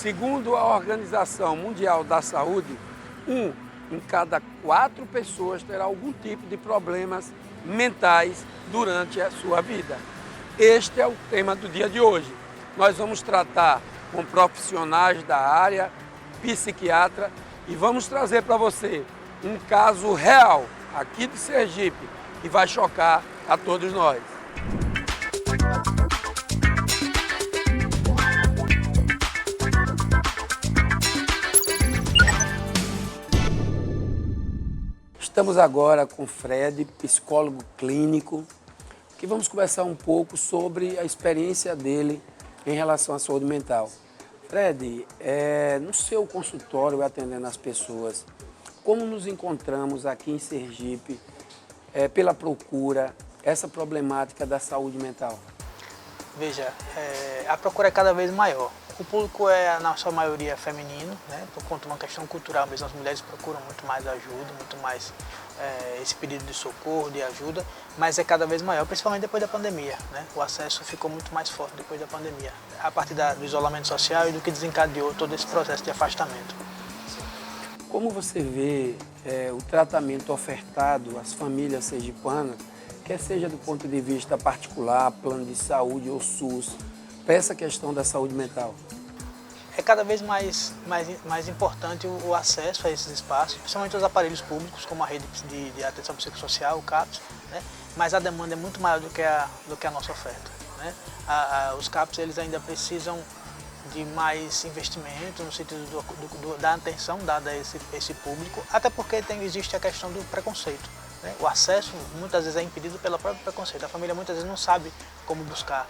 Segundo a Organização Mundial da Saúde, um em cada 4 pessoas terá algum tipo de problemas mentais durante a sua vida. Este é o tema do dia de hoje. Nós vamos tratar com profissionais da área, psiquiatra, e vamos trazer para você um caso real aqui de Sergipe que vai chocar a todos nós. Estamos agora com Fred, psicólogo clínico, que vamos conversar um pouco sobre a experiência dele em relação à saúde mental. Fred, no seu consultório, atendendo as pessoas, como nos encontramos aqui em Sergipe, pela procura, essa problemática da saúde mental? Veja, a procura é cada vez maior. O público na sua maioria, feminino, né? Por conta de uma questão cultural mesmo. As mulheres procuram muito mais ajuda, muito mais esse pedido de socorro, de ajuda, mas é cada vez maior, principalmente depois da pandemia, né? O acesso ficou muito mais forte depois da pandemia, a partir do isolamento social e do que desencadeou todo esse processo de afastamento. Como você vê o tratamento ofertado às famílias sergipanas, quer seja do ponto de vista particular, plano de saúde ou SUS, para essa questão da saúde mental? É cada vez mais importante o acesso a esses espaços, principalmente os aparelhos públicos, como a rede de atenção psicossocial, o CAPS, né? Mas a demanda é muito maior do que a nossa oferta, né? Os CAPS eles ainda precisam de mais investimento no sentido da atenção dada a esse público, até porque existe a questão do preconceito, né? O acesso muitas vezes é impedido pelo próprio preconceito. A família muitas vezes não sabe como buscar,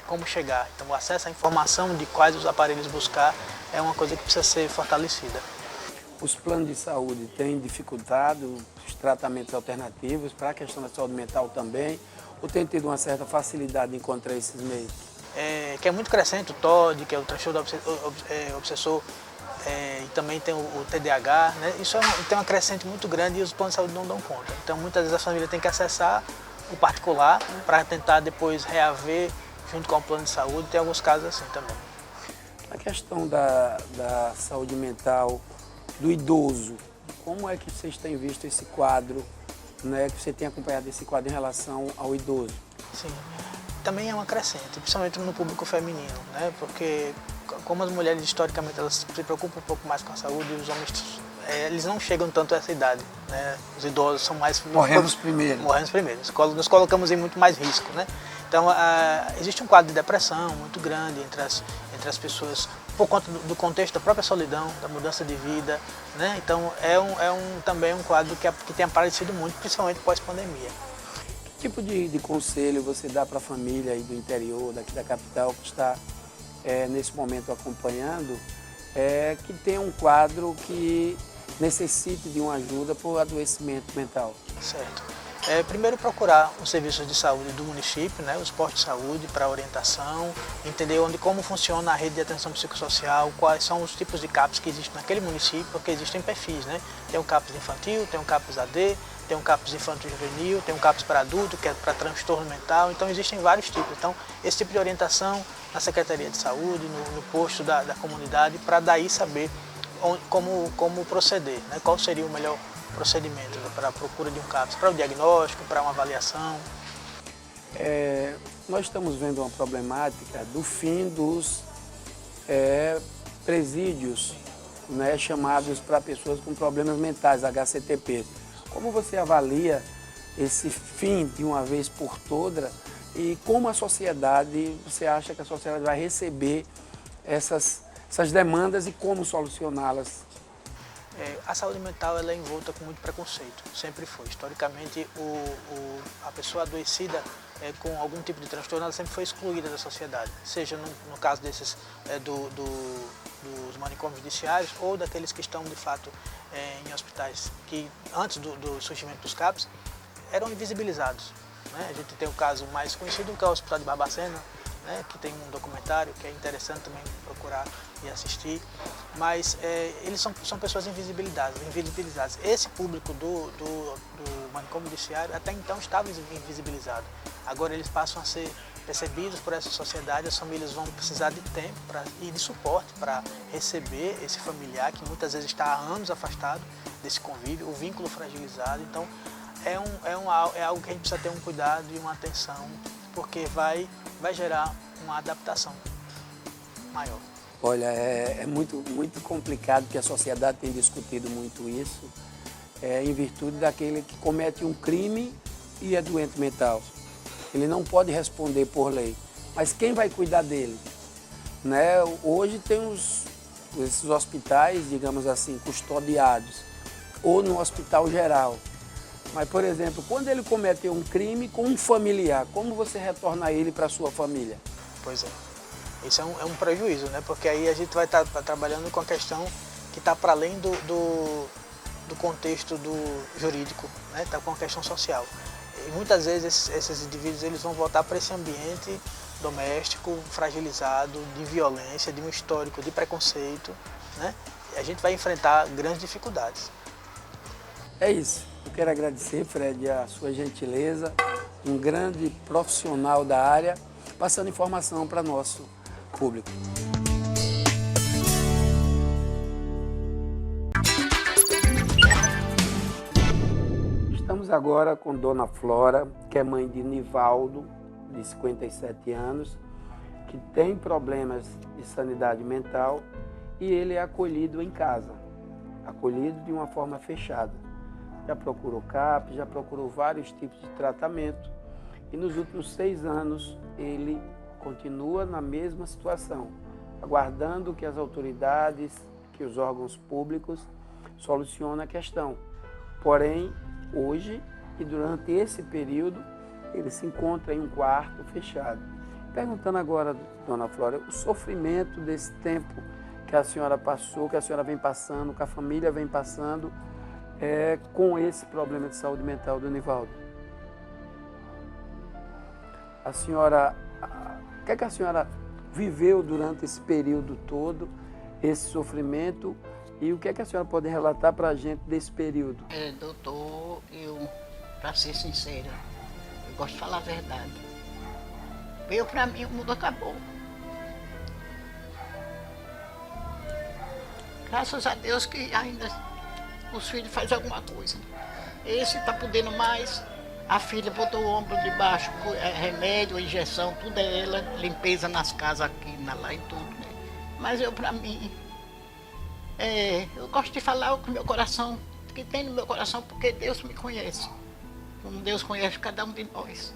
como chegar. Então o acesso à informação de quais os aparelhos buscar é uma coisa que precisa ser fortalecida. Os planos de saúde têm dificultado os tratamentos alternativos para a questão da saúde mental também, ou tem tido uma certa facilidade de encontrar esses meios? Que é muito crescente o TOD, que é o transtorno obsessor, e também tem o TDAH, né? Isso tem uma crescente muito grande e os planos de saúde não dão conta. Então muitas vezes a família tem que acessar o particular para tentar depois reaver junto com o plano de saúde, tem alguns casos assim também. A questão da saúde mental do idoso, como é que vocês têm visto esse quadro, né, que você tem acompanhado esse quadro em relação ao idoso? Sim, também é uma crescente, principalmente no público feminino, né, porque como as mulheres historicamente elas se preocupam um pouco mais com a saúde, os homens eles não chegam tanto a essa idade, né, os idosos são mais... Morremos primeiro. Morremos primeiro, nos colocamos em muito mais risco, né. Então, existe um quadro de depressão muito grande entre as pessoas, por conta do contexto da própria solidão, da mudança de vida, né? Então, também um quadro que tem aparecido muito, principalmente pós-pandemia. Que tipo de conselho você dá para a família aí do interior, daqui da capital, que está nesse momento acompanhando, que tem um quadro que necessite de uma ajuda por adoecimento mental? Certo. Primeiro procurar os serviços de saúde do município, né, os postos de saúde para orientação, entender como funciona a rede de atenção psicossocial, quais são os tipos de CAPS que existem naquele município, porque existem perfis, né? Tem um CAPS infantil, tem um CAPS AD, tem um CAPS infantil juvenil, tem um CAPS para adulto, que é para transtorno mental, então existem vários tipos. Então esse tipo de orientação na Secretaria de Saúde, no posto da comunidade, para daí saber como proceder, né? Qual seria o melhor procedimento para a procura de um CAPS, para o diagnóstico, para uma avaliação. Nós estamos vendo uma problemática do fim dos presídios, né, chamados para pessoas com problemas mentais, HCTP. Como você avalia esse fim de uma vez por toda e como a sociedade, você acha que a sociedade vai receber essas demandas e como solucioná-las? A saúde mental ela é envolta com muito preconceito, sempre foi. Historicamente, a pessoa adoecida com algum tipo de transtorno ela sempre foi excluída da sociedade, seja no caso desses dos manicômios judiciários ou daqueles que estão de fato em hospitais que antes do surgimento dos CAPS eram invisibilizados, né? A gente tem o caso mais conhecido que é o Hospital de Barbacena, né, que tem um documentário que é interessante também procurar e assistir, mas eles são pessoas invisibilizadas. Esse público do manicômio judiciário até então estava invisibilizado. Agora eles passam a ser percebidos por essa sociedade, as famílias vão precisar de tempo e de suporte para receber esse familiar que muitas vezes está há anos afastado desse convívio, o vínculo fragilizado. Então, é algo que a gente precisa ter um cuidado e uma atenção, porque vai gerar uma adaptação maior. Olha, é muito complicado, porque a sociedade tem discutido muito isso, em virtude daquele que comete um crime e é doente mental. Ele não pode responder por lei, mas quem vai cuidar dele? Né? Hoje tem esses hospitais, digamos assim, custodiados, ou no hospital geral. Mas, por exemplo, quando ele cometeu um crime com um familiar, como você retorna ele para a sua família? Pois é. Isso é um prejuízo, né? Porque aí a gente vai estar trabalhando com a questão que está para além do contexto jurídico, né? Está com a questão social. E muitas vezes esses indivíduos eles vão voltar para esse ambiente doméstico, fragilizado, de violência, de um histórico de preconceito, né? E a gente vai enfrentar grandes dificuldades. É isso. Eu quero agradecer, Fred, a sua gentileza, um grande profissional da área, passando informação para nosso público. Estamos agora com Dona Flora, que é mãe de Nivaldo, de 57 anos, que tem problemas de sanidade mental e ele é acolhido em casa, acolhido de uma forma fechada. Já procurou CAP, já procurou vários tipos de tratamento e nos últimos 6 anos ele continua na mesma situação, aguardando que as autoridades, que os órgãos públicos solucionem a questão. Porém, hoje e durante esse período, ele se encontra em um quarto fechado. Perguntando agora, Dona Flora, o sofrimento desse tempo que a senhora passou, que a senhora vem passando, que a família vem passando, com esse problema de saúde mental do Nivaldo. A senhora, o que é que a senhora viveu durante esse período todo, esse sofrimento, e o que é que a senhora pode relatar para a gente desse período? Doutor, para ser sincera, eu gosto de falar a verdade. Para mim, o mundo acabou. Graças a Deus que ainda os filhos fazem alguma coisa. Esse está podendo mais. A filha botou o ombro de baixo, remédio, injeção, tudo é ela, limpeza nas casas aqui, lá e tudo. Né? Mas para mim, eu gosto de falar o que meu coração, que tem no meu coração, porque Deus me conhece. Como Deus conhece cada um de nós.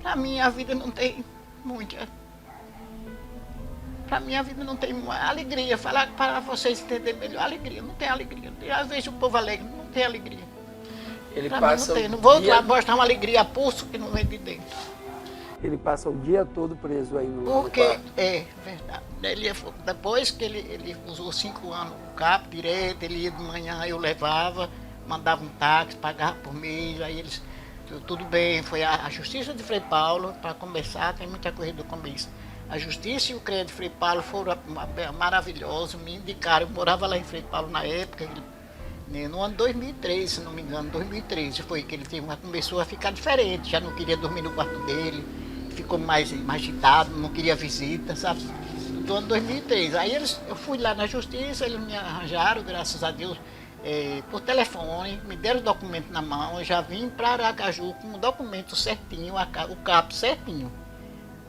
Para mim a vida não tem muita. Para mim a vida não tem alegria. Falar para vocês entenderem melhor, alegria, não tem alegria. Às vezes o povo alegre não tem alegria. Ele pra passa mim não tem. Não vou lá mostrar uma alegria a pulso que não vem de dentro. Ele passa o dia todo preso aí no Porque, quarto. é verdade. Depois que ele usou 5 anos o CAP direto, ele ia de manhã, eu levava, mandava um táxi, pagava por mês, aí eles, tudo bem, foi a Justiça de Frei Paulo, para começar, tem muita coisa do começo. A Justiça e o CREA de Frei Paulo foram maravilhosos, me indicaram, eu morava lá em Frei Paulo na época, no ano 2003, se não me engano, 2013 foi que ele começou a ficar diferente, já não queria dormir no quarto dele, ficou mais agitado, não queria visita, sabe? Do ano 2003. Aí eu fui lá na Justiça, eles me arranjaram, graças a Deus, por telefone, me deram o documento na mão, eu já vim para Aracaju com o documento certinho, o CAP certinho.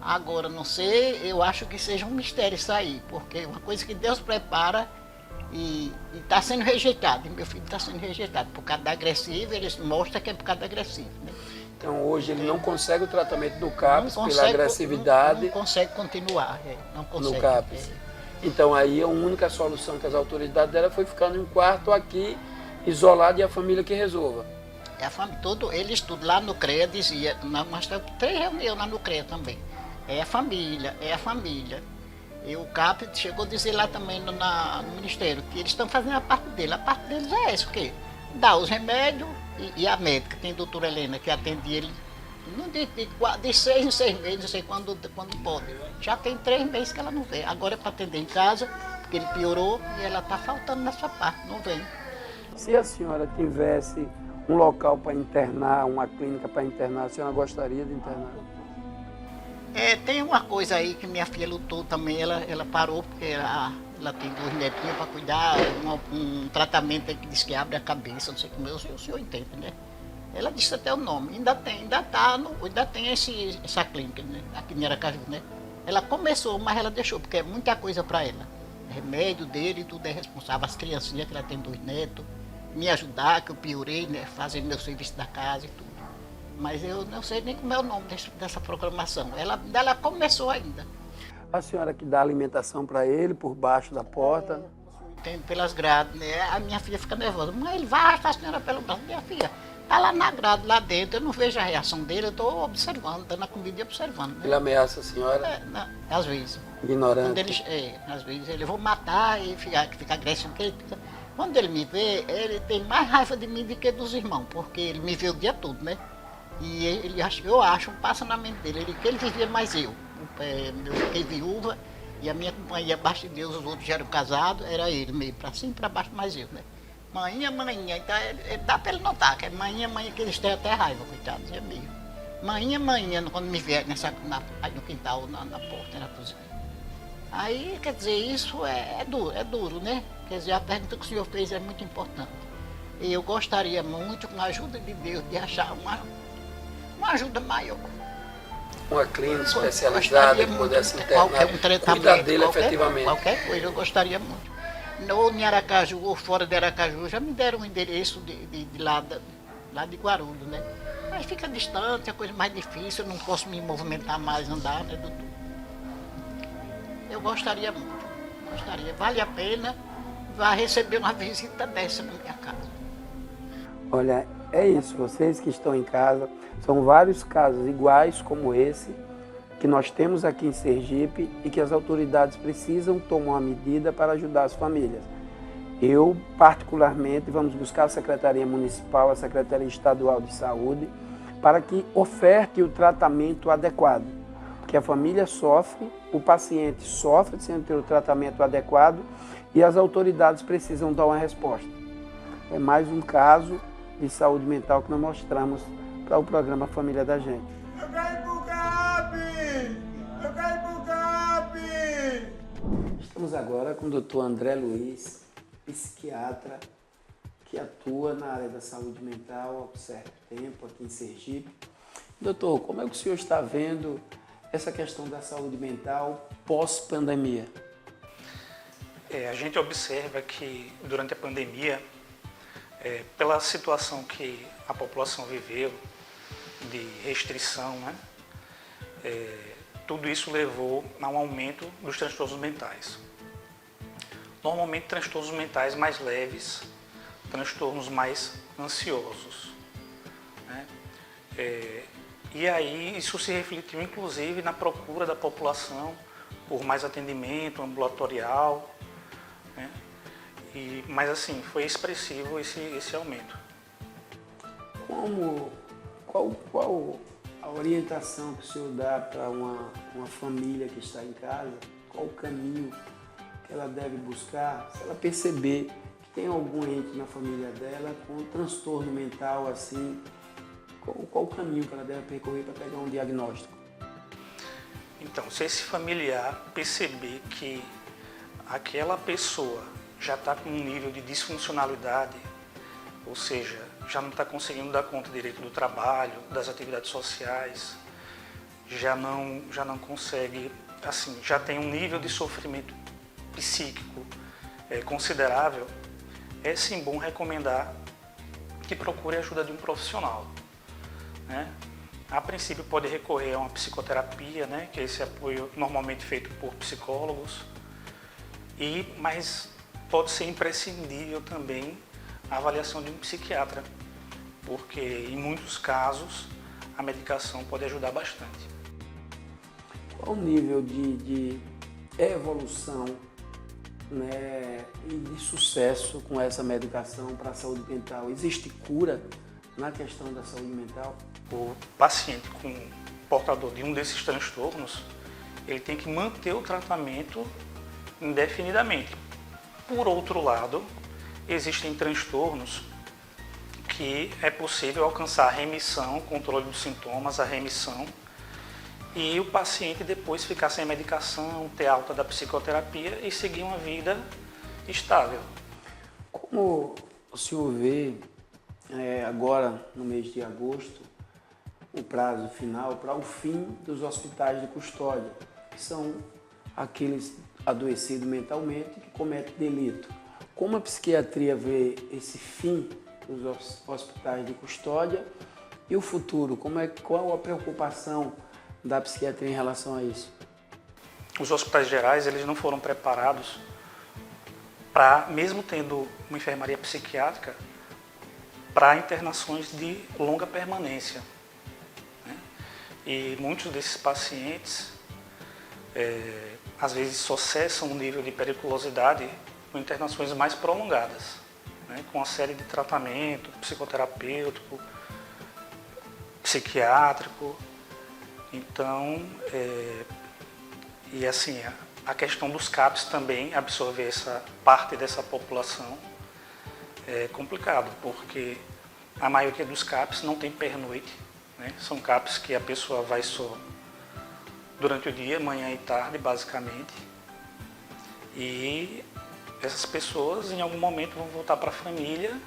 Agora, não sei, eu acho que seja um mistério isso aí, porque é uma coisa que Deus prepara e está sendo rejeitado. E meu filho está sendo rejeitado por causa da agressiva, eles mostram que é por causa da agressiva. Né? Então hoje ele não consegue o tratamento do CAPS pela agressividade. Não consegue continuar, não consegue. No CAPS. Então aí a única solução que as autoridades deram foi ficar em um quarto aqui, isolado, e a família que resolva. A família, eles tudo lá no CREA dizia, nós temos 3 reuniões lá no CREA também. É a família, é a família. E o CAP chegou a dizer lá também no Ministério que eles estão fazendo a parte deles. A parte deles é essa, o quê? Dá os remédios e a médica, tem a doutora Helena, que atende ele de 6 em 6 meses, não sei quando pode. Já tem 3 meses que ela não vem. Agora é para atender em casa, porque ele piorou e ela está faltando nessa parte, não vem. Se a senhora tivesse um local para internar, uma clínica para internar, a senhora gostaria de internar? Tem uma coisa aí que minha filha lutou também, ela parou porque ela tem 2 netinhos para cuidar, um tratamento aí que diz que abre a cabeça, não sei como o senhor entende, né? Ela disse até o nome, ainda tem essa clínica, né? Aqui em Aracaju, né? Ela começou, mas ela deixou, porque é muita coisa para ela. Remédio dele, tudo é responsável, as criancinhas, que ela tem 2 netos, me ajudar, que eu piorei, né? Fazendo meu serviço da casa e tudo. Mas eu não sei nem como é o nome dessa programação. Ela começou ainda. A senhora que dá alimentação para ele por baixo da porta? Entendo, pelas grades, né? A minha filha fica nervosa. Mas ele vai arrastar a senhora pelo braço. Minha filha, tá lá na grade, lá dentro. Eu não vejo a reação dele, eu estou observando, dando a comida e observando. Né? Ele ameaça a senhora? Às vezes. Ignorante? Às vezes ele vou matar e fica agressivo. Quando ele me vê, ele tem mais raiva de mim do que dos irmãos, porque ele me vê o dia todo, né? E eu acho, passa na mente dele, que ele vivia mais eu. Eu fiquei viúva e a minha companhia, abaixo de Deus, os outros já eram casados, era ele meio, para cima e para baixo, mais eu, né? Manhã, então ele dá para ele notar, que é manhã, que eles têm até raiva, coitados, é meio. Manhã, quando me vier aí no quintal, na porta, na cozinha. Aí, quer dizer, isso é duro, né? Quer dizer, a pergunta que o senhor fez é muito importante. E eu gostaria muito, com a ajuda de Deus, de achar uma ajuda maior. Uma clínica especializada que pudesse internar, cuidar dele efetivamente. Qualquer coisa, eu gostaria muito. Ou em Aracaju, ou fora de Aracaju, já me deram um endereço de lá de Guarulhos, né? Mas fica distante, é coisa mais difícil, eu não posso me movimentar mais, andar, né, doutor? Eu gostaria muito, vale a pena, vai receber uma visita dessa na minha casa. Olha, é isso, vocês que estão em casa, são vários casos iguais como esse, que nós temos aqui em Sergipe e que as autoridades precisam tomar uma medida para ajudar as famílias. Eu, particularmente, vamos buscar a Secretaria Municipal, a Secretaria Estadual de Saúde, para que oferte o tratamento adequado. Porque a família sofre, o paciente sofre sem ter o tratamento adequado e as autoridades precisam dar uma resposta. É mais um caso de saúde mental que nós mostramos para o programa Família da Gente. Eu quero ir pro CAP! Eu quero ir pro CAP! Estamos agora com o Dr. André Luiz, psiquiatra, que atua na área da saúde mental há um certo tempo aqui em Sergipe. Doutor, como é que o senhor está vendo essa questão da saúde mental pós-pandemia? A gente observa que durante a pandemia, pela situação que a população viveu, de restrição, né? Tudo isso levou a um aumento dos transtornos mentais. Normalmente transtornos mentais mais leves, transtornos mais ansiosos, né? E aí isso se refletiu inclusive na procura da população por mais atendimento ambulatorial, né? Mas assim, foi expressivo esse aumento. Qual a orientação que o senhor dá para uma família que está em casa? Qual o caminho que ela deve buscar se ela perceber que tem algum ente na família dela com um transtorno mental assim? Qual o caminho que ela deve percorrer para pegar um diagnóstico? Então, se esse familiar perceber que aquela pessoa já está com um nível de disfuncionalidade, ou seja, já não está conseguindo dar conta direito do trabalho, das atividades sociais, já não consegue, assim, já tem um nível de sofrimento psíquico considerável, é sim bom recomendar que procure a ajuda de um profissional, né? A princípio pode recorrer a uma psicoterapia, né, que é esse apoio normalmente feito por psicólogos, mas pode ser imprescindível também a avaliação de um psiquiatra, porque em muitos casos a medicação pode ajudar bastante. Qual o nível de evolução, né, e de sucesso com essa medicação para a saúde mental? Existe cura na questão da saúde mental? O paciente portador de um desses transtornos, ele tem que manter o tratamento indefinidamente. Por outro lado, existem transtornos que é possível alcançar a remissão, controle dos sintomas, a remissão, e o paciente depois ficar sem medicação, ter alta da psicoterapia e seguir uma vida estável. Como o senhor vê, agora no mês de agosto, o prazo final para o fim dos hospitais de custódia, que são aqueles adoecidos mentalmente que cometem delito. Como a psiquiatria vê esse fim dos hospitais de custódia e o futuro? Qual a preocupação da psiquiatria em relação a isso? Os hospitais gerais, eles não foram preparados para, mesmo tendo uma enfermaria psiquiátrica, para internações de longa permanência, né? E muitos desses pacientes, às vezes, só cessam o nível de periculosidade com internações mais prolongadas, né? Com uma série de tratamento psicoterapêutico, psiquiátrico. Então, e assim, a questão dos CAPs também, absorver essa parte dessa população é complicado, porque a maioria dos CAPs não tem pernoite, né? São CAPs que a pessoa vai só durante o dia, manhã e tarde, basicamente, e essas pessoas em algum momento vão voltar para a família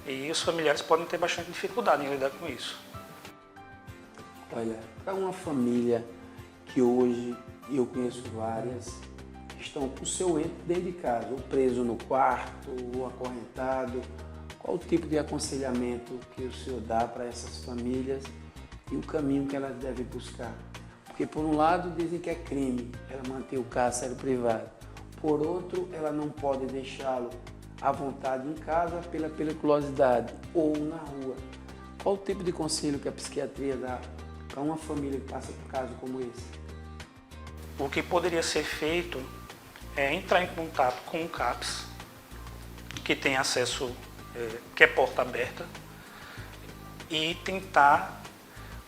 e os familiares podem ter bastante dificuldade em lidar com isso. Olha, para uma família que hoje, eu conheço várias, que estão com o seu ente dentro de casa, ou preso no quarto, ou acorrentado, qual o tipo de aconselhamento que o senhor dá para essas famílias e o caminho que elas devem buscar? Porque por um lado dizem que é crime ela manter o cárcere privado, por outro ela não pode deixá-lo à vontade em casa pela periculosidade ou na rua. Qual o tipo de conselho que a psiquiatria dá para uma família que passa por caso como esse? O que poderia ser feito é entrar em contato com o CAPS, que tem acesso, que é porta aberta, e tentar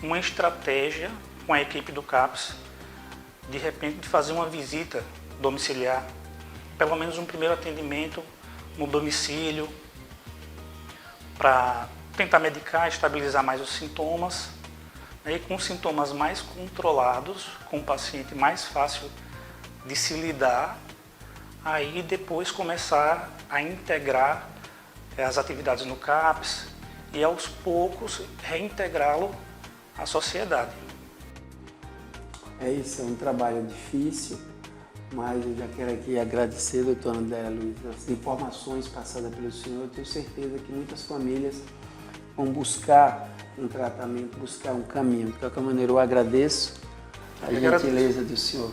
uma estratégia com a equipe do CAPS, de repente de fazer uma visita domiciliar, pelo menos um primeiro atendimento no domicílio, para tentar medicar, estabilizar mais os sintomas, e com sintomas mais controlados, com o paciente mais fácil de se lidar, aí depois começar a integrar as atividades no CAPS e aos poucos reintegrá-lo à sociedade. Isso é um trabalho difícil, mas eu já quero aqui agradecer, doutora Andréa Luiz, as informações passadas pelo senhor. Eu tenho certeza que muitas famílias vão buscar um tratamento, buscar um caminho. De qualquer maneira, eu agradeço a gentileza do senhor.